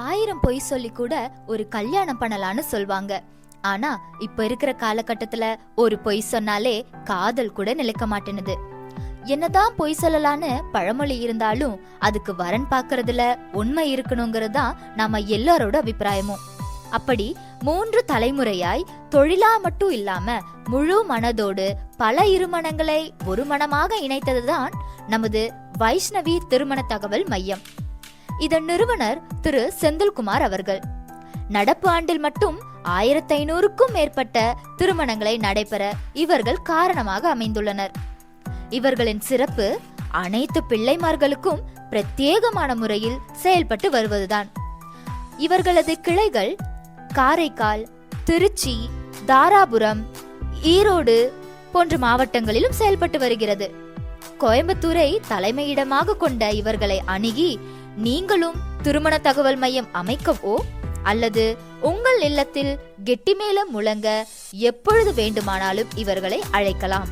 1000 பொய் சொல்லி கூட ஒரு கல்யாணம் பண்ணலான்னு சொல்வாங்க. ஆனா இப்ப இருக்கிற காலகட்டத்துல ஒரு பொய் சொன்னாலே காதல் கூட நிலைக்க மாட்டேனுது. என்னதான் பொய் சொல்லலான்னு பழமொழி இருந்தாலும் அதுக்கு வரன் பாக்குறதுல உண்மை இருக்கணுங்கிறது தான் நாம எல்லாரோட அபிப்பிராயமும். அப்படி 3 தலைமுறையாய் தொழிலா மட்டும் இல்லாம முழு மனதோடு பல இருமணங்களை ஒரு மனமாக இணைத்ததுதான் நமது வைஷ்ணவி திருமண தகவல் மையம். இதன் நிறுவனர் திரு செந்தில்குமார் அவர்கள். நடப்பு ஆண்டில் மட்டும் 1500க்கும் மேற்பட்ட திருமணங்களை நடைபெற இவர்கள் காரணமாக அமைந்துள்ளனர். இவர்களின் சிறப்பு அனைத்து பிள்ளைமார்களுக்கும் பிரத்யேகமான முறையில் செயல்பட்டு வருவதுதான். இவர்களது கிளைகள் காரைக்கால், திருச்சி, தாராபுரம், ஈரோடு போன்ற மாவட்டங்களிலும் செயல்பட்டு வருகிறது. கோயம்புத்தூரை தலைமையிடமாக கொண்ட இவர்களை அணுகி நீங்களும் திருமண தகவல் மையம் அமைக்கவோ அல்லது உங்கள் இல்லத்தில் கெட்டிமேளம் முழங்க எப்பொழுது வேண்டுமானாலும் இவர்களை அழைக்கலாம்.